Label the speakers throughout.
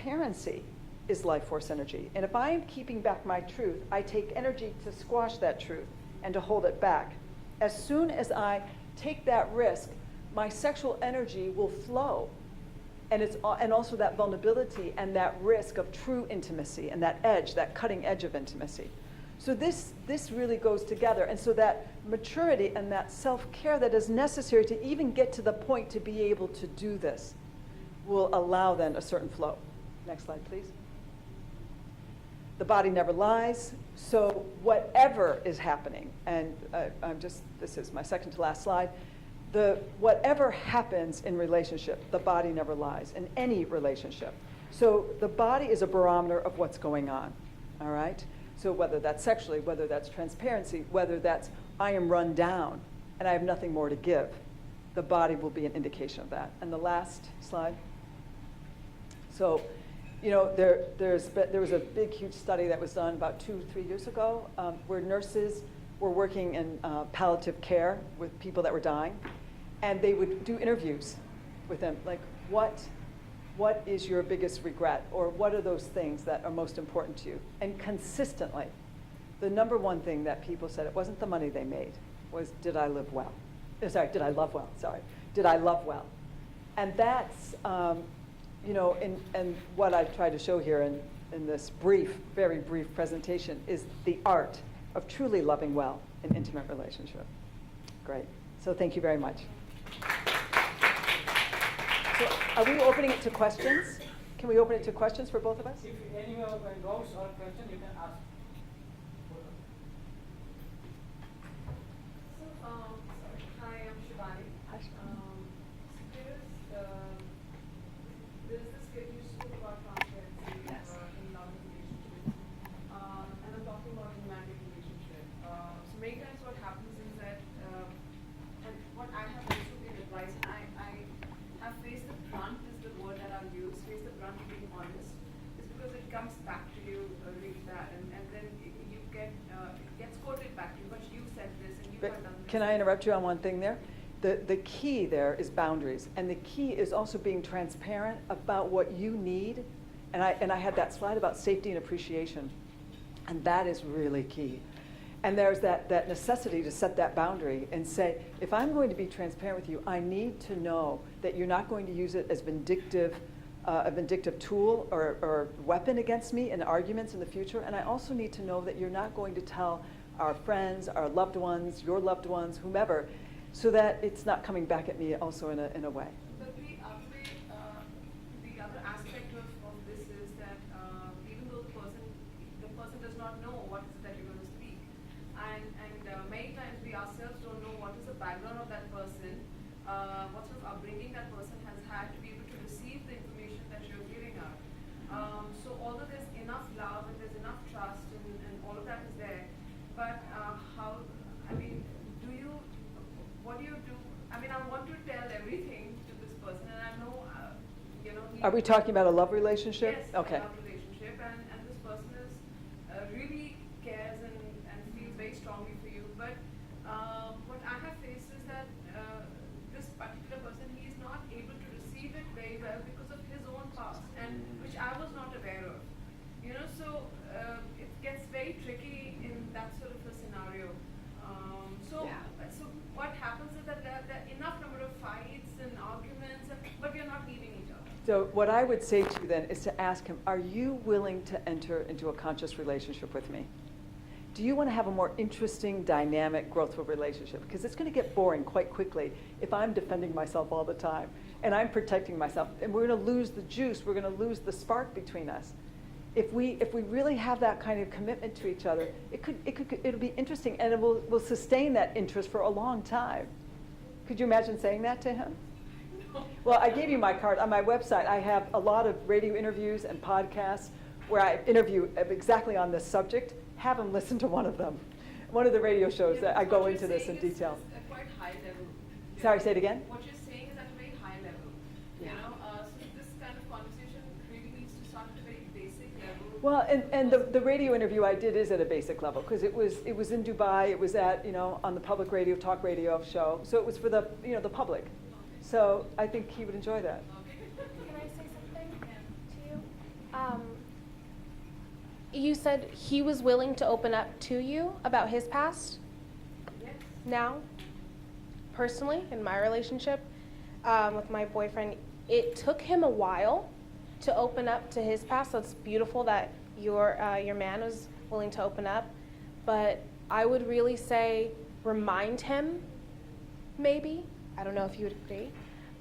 Speaker 1: transparency is life force energy. And if I'm keeping back my truth, I take energy to squash that truth and to hold it back. As soon as I take that risk, my sexual energy will flow. And also that vulnerability and that risk of true intimacy and that edge, that cutting edge of intimacy. So this really goes together. And so that maturity and that self-care that is necessary to even get to the point to be able to do this will allow then a certain flow. Next slide, please. The body never lies. So whatever is happening, and this is my second to last slide, whatever happens in relationship, the body never lies, in any relationship. So the body is a barometer of what's going on, all right? So whether that's sexually, whether that's transparency, whether that's I am run down and I have nothing more to give, the body will be an indication of that. And the last slide. So, you know, there was a big, huge study that was done about 2-3 years ago where nurses were working in palliative care with people that were dying. And they would do interviews with them, like, what is your biggest regret? Or what are those things that are most important to you? And consistently, the number one thing that people said, it wasn't the money they made, was did I live well? Did I love well? Did I love well? And that's, you know, and what I tried to show here in this very brief presentation is the art of truly loving well in intimate relationship. Great. So thank you very much. So are we opening it to questions? Can we open it to questions for both of us?
Speaker 2: If any doubts or questions, you can ask.
Speaker 3: So, hi, I'm Shivani.
Speaker 1: Hi,
Speaker 3: There's this kid you spoke about transparency
Speaker 1: Yes.
Speaker 3: in love and relationships, and I'm talking about romantic relationship. So many times what happens is that, and what I have also been advised, and I have faced the brunt is the word that I'll use, face the brunt of being honest, is because it comes back to you really bad, and then you get, it gets quoted back to you, but you said this and you have done this.
Speaker 1: Can I interrupt you on one thing there? The key there is boundaries, and the key is also being transparent about what you need. And I had that slide about safety and appreciation, and that is really key. And there's that necessity to set that boundary and say, if I'm going to be transparent with you, I need to know that you're not going to use it as a vindictive tool or weapon against me in arguments in the future. And I also need to know that you're not going to tell our friends, our loved ones, your loved ones, whomever, so that it's not coming back at me also in a way.
Speaker 3: But the other aspect of this is that even though the person does not know what is it that you're going to speak, and many times we ourselves don't know what is the background of that person, what sort of upbringing that person has had to be able to receive the information that you're giving out. So although there's enough love and there's enough trust and all of that is there, but what do you do? I mean, I want to tell everything to this person, and I know, you know.
Speaker 1: Are we talking about a love relationship?
Speaker 3: Yes,
Speaker 1: okay.
Speaker 3: a love relationship, and this person is really cares and feels very strongly for you. But what I have faced is that this particular person, he is not able to receive it very well because of his own past, and which I was not aware of. You know, so it gets very tricky in that sort of a scenario. So what happens is that there are enough number of fights and arguments, but we are not leaving each other.
Speaker 1: So what I would say to you then is to ask him, are you willing to enter into a conscious relationship with me? Do you want to have a more interesting, dynamic, growthful relationship? Because it's going to get boring quite quickly if I'm defending myself all the time and I'm protecting myself, and we're going to lose the juice, we're going to lose the spark between us. If we really have that kind of commitment to each other, it'll be interesting, and it will sustain that interest for a long time. Could you imagine saying that to him?
Speaker 3: No.
Speaker 1: Well, I gave you my card. On my website, I have a lot of radio interviews and podcasts where I interview exactly on this subject. Have him listen to one of them. One of the radio shows that I go into this in detail.
Speaker 3: Is at quite high level.
Speaker 1: Sorry, say it again?
Speaker 3: What you're saying is at a very high level.
Speaker 1: Yeah.
Speaker 3: You know, so this kind of conversation really needs to start at a very basic level.
Speaker 1: Well, and the radio interview I did is at a basic level, because it was in Dubai. It was at, on the public radio, talk radio show. So it was for the public.
Speaker 3: Okay.
Speaker 1: So I think he would enjoy that.
Speaker 3: Okay.
Speaker 4: Can I say something to you? You said he was willing to open up to you about his past?
Speaker 3: Yes.
Speaker 4: Now, personally, in my relationship with my boyfriend, it took him a while to open up to his past. So it's beautiful that your man was willing to open up. But I would really say remind him, maybe, I don't know if you would agree,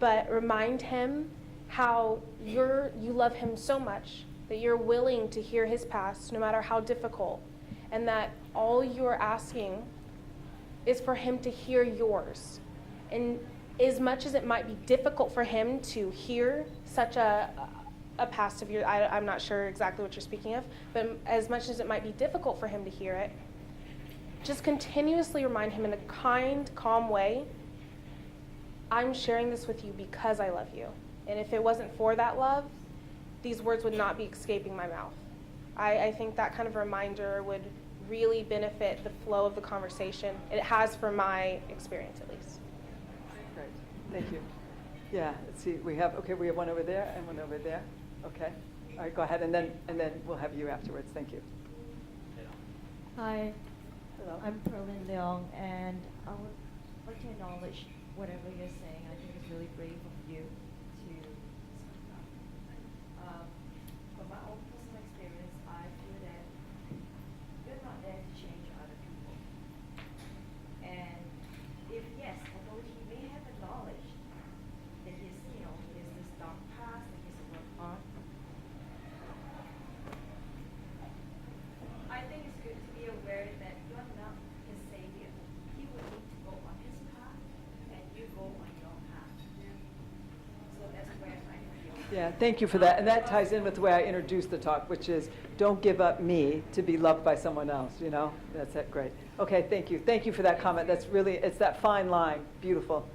Speaker 4: but remind him how you love him so much that you're willing to hear his past no matter how difficult, and that all you're asking is for him to hear yours. And as much as it might be difficult for him to hear such a past of yours, I'm not sure exactly what you're speaking of, but as much as it might be difficult for him to hear it, just continuously remind him in a kind, calm way, I'm sharing this with you because I love you. And if it wasn't for that love, these words would not be escaping my mouth. I think that kind of reminder would really benefit the flow of the conversation. It has for my experience, at least.
Speaker 1: Great, thank you. Yeah, let's see, we have one over there and one over there. Okay, all right, go ahead, and then we'll have you afterwards. Thank you.
Speaker 5: Hi,
Speaker 1: Hello.
Speaker 5: I'm Perlin Leong, and I would like to acknowledge whatever you're saying. I think it's really brave of you to speak up. From my own personal experience, I feel that you're not there to change other people. And if yes, although he may have acknowledged that he has this dark past that he has to work on, I think it's good to be aware that you're not his savior. He will need to go on his path, and you go on your path. So that's where I feel.
Speaker 1: Yeah, thank you for that. And that ties in with the way I introduced the talk, which is don't give up me to be loved by someone else, you know? That's it, great. Okay, thank you. Thank you for that comment. That's really, it's that fine line. Beautiful.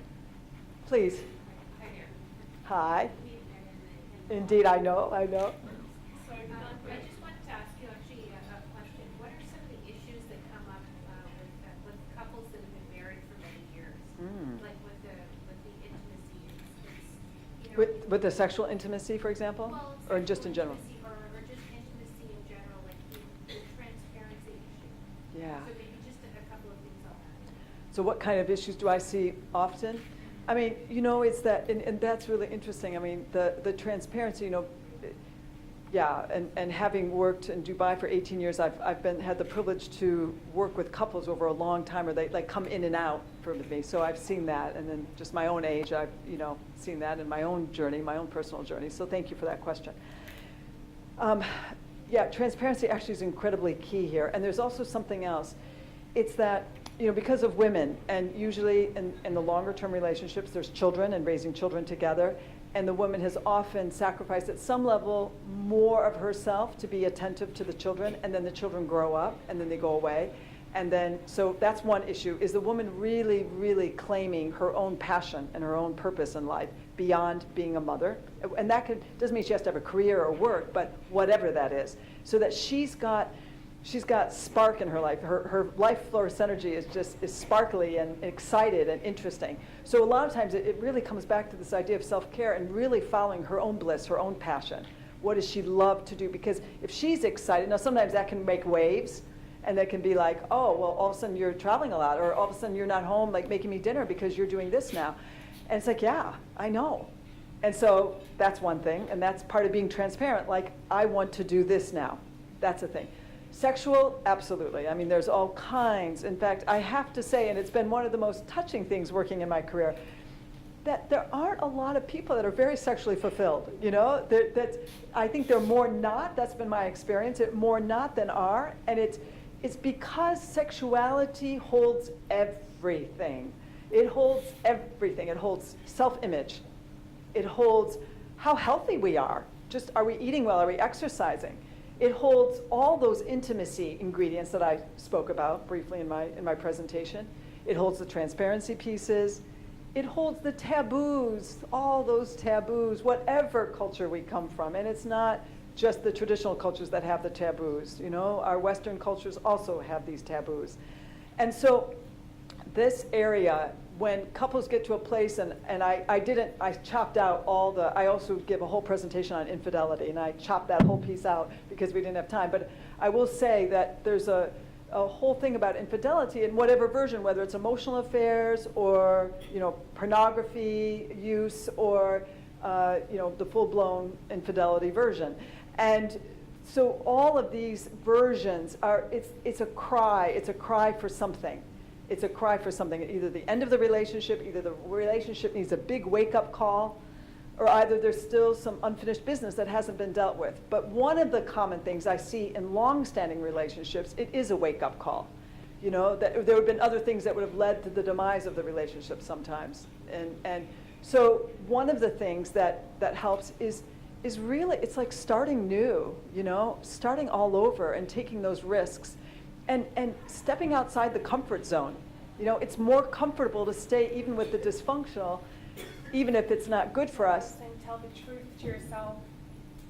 Speaker 1: Please. Hi. Indeed, I know.
Speaker 6: So I just wanted to ask you actually a question. What are some of the issues that come up with couples that have been married for many years? Like with the intimacy, you know,
Speaker 1: With the sexual intimacy, for example?
Speaker 6: well,
Speaker 1: Or just in general?
Speaker 6: intimacy or just intimacy in general, like the transparency issue.
Speaker 1: Yeah.
Speaker 6: So maybe just a couple of things on that.
Speaker 1: So what kind of issues do I see often? I mean, you know, it's that, and that's really interesting. I mean, the transparency, you know, yeah, and having worked in Dubai for 18 years, I've had the privilege to work with couples over a long time, or they like come in and out with me. So I've seen that, and then just my own age, I've seen that in my own journey, my own personal journey. So thank you for that question. Yeah, transparency actually is incredibly key here, and there's also something else. It's that, you know, because of women, and usually in the longer term relationships, there's children and raising children together, and the woman has often sacrificed at some level more of herself to be attentive to the children, and then the children grow up, and then they go away. And then, so that's one issue, is the woman really, really claiming her own passion and her own purpose in life beyond being a mother. And that doesn't mean she has to have a career or work, but whatever that is. So that she's got spark in her life. Her life force energy is sparkly and excited and interesting. So a lot of times it really comes back to this idea of self-care and really following her own bliss, her own passion. What does she love to do? Because if she's excited, now sometimes that can make waves, and that can be like, oh, well, all of a sudden you're traveling a lot, or all of a sudden you're not home like making me dinner because you're doing this now. And it's like, yeah, I know. And so that's one thing, and that's part of being transparent, like, I want to do this now. That's a thing. Sexual, absolutely. I mean, there's all kinds. In fact, I have to say, and it's been one of the most touching things working in my career, that there aren't a lot of people that are very sexually fulfilled. You know, I think they're more not. That's been my experience. More not than are, and it's because sexuality holds everything. It holds everything. It holds self-image. It holds how healthy we are. Just, are we eating well? Are we exercising? It holds all those intimacy ingredients that I spoke about briefly in my presentation. It holds the transparency pieces. It holds the taboos, all those taboos, whatever culture we come from. And it's not just the traditional cultures that have the taboos. You know, our Western cultures also have these taboos. And so this area when couples get to a place, and I chopped out all the, I also give a whole presentation on infidelity, and I chopped that whole piece out because we didn't have time. But I will say that there's a whole thing about infidelity in whatever version, whether it's emotional affairs or, you know, pornography use or, you know, the full-blown infidelity version. And so all of these versions are, it's a cry for something. It's a cry for something, either the end of the relationship, either the relationship needs a big wake-up call, or either there's still some unfinished business that hasn't been dealt with. But one of the common things I see in long-standing relationships, it is a wake-up call. You know, that there have been other things that would have led to the demise of the relationship sometimes. And so one of the things that helps is really, it's like starting new, you know, starting all over and taking those risks. And stepping outside the comfort zone. You know, it's more comfortable to stay even with the dysfunctional, even if it's not good for us.
Speaker 4: Tell the truth to yourself,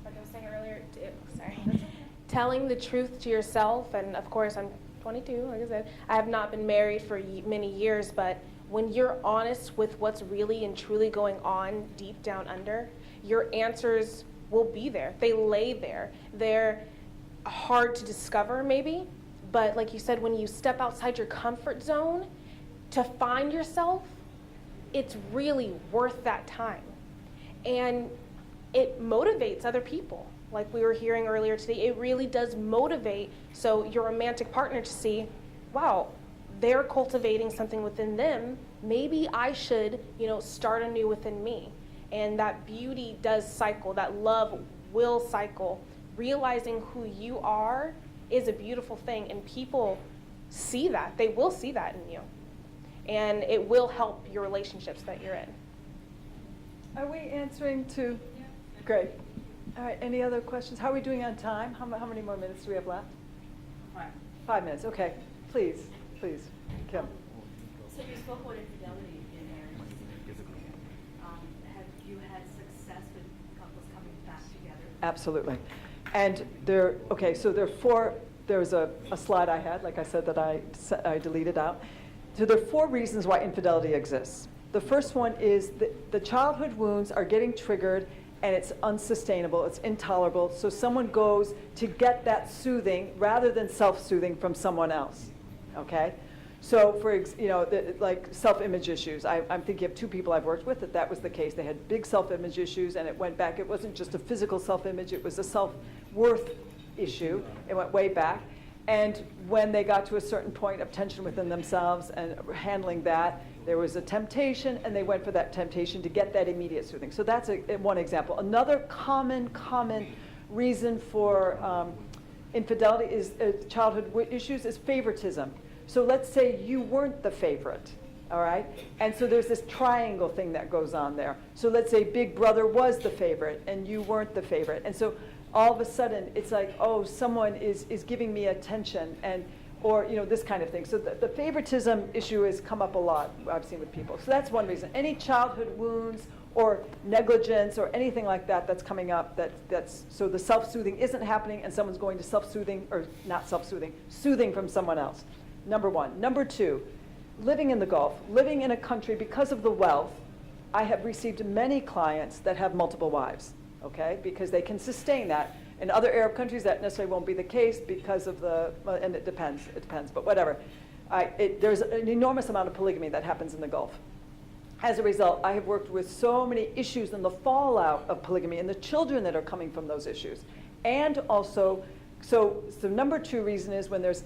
Speaker 4: like I was saying earlier. Telling the truth to yourself, and of course I'm 22, like I said. I have not been married for many years, but when you're honest with what's really and truly going on deep down under, your answers will be there. They lay there. They're hard to discover maybe, but like you said, when you step outside your comfort zone to find yourself, it's really worth that time. And it motivates other people. Like we were hearing earlier today, it really does motivate so your romantic partner to see, wow, they're cultivating something within them. Maybe I should, you know, start anew within me. And that beauty does cycle, that love will cycle. Realizing who you are is a beautiful thing, and people see that. They will see that in you. And it will help your relationships that you're in.
Speaker 1: Are we answering to? Yeah. Great. All right, any other questions? How are we doing on time? How many more minutes do we have left? 5 minutes, okay. Please, Kim.
Speaker 5: So you spoke about infidelity in marriage. Have you had success with couples coming back together?
Speaker 1: Absolutely. And there was a slide I had, like I said, that I deleted out. So there are 4 reasons why infidelity exists. The first one is the childhood wounds are getting triggered and it's unsustainable, it's intolerable, so someone goes to get that soothing rather than self-soothing from someone else, okay? So like self-image issues, I'm thinking of 2 people I've worked with that was the case. They had big self-image issues and it went back. It wasn't just a physical self-image, it was a self-worth issue. It went way back. And when they got to a certain point of tension within themselves and handling that, there was a temptation, and they went for that temptation to get that immediate soothing. So that's one example. Another common reason for infidelity is childhood issues is favoritism. So let's say you weren't the favorite, all right? And so there's this triangle thing that goes on there. So let's say Big Brother was the favorite, and you weren't the favorite. And so all of a sudden, it's like, oh, someone is giving me attention, or you know, this kind of thing. So the favoritism issue has come up a lot, I've seen with people. So that's one reason. Any childhood wounds or negligence or anything like that that's coming up, so the self-soothing isn't happening and someone's going to self-soothing, or not self-soothing, soothing from someone else. Number 1. Number 2, living in the Gulf, living in a country because of the wealth, I have received many clients that have multiple wives. Okay, because they can sustain that. In other Arab countries, that necessarily won't be the case because of and it depends, but whatever. There's an enormous amount of polygamy that happens in the Gulf. As a result, I have worked with so many issues and the fallout of polygamy and the children that are coming from those issues. And also, so number 2 reason is when there's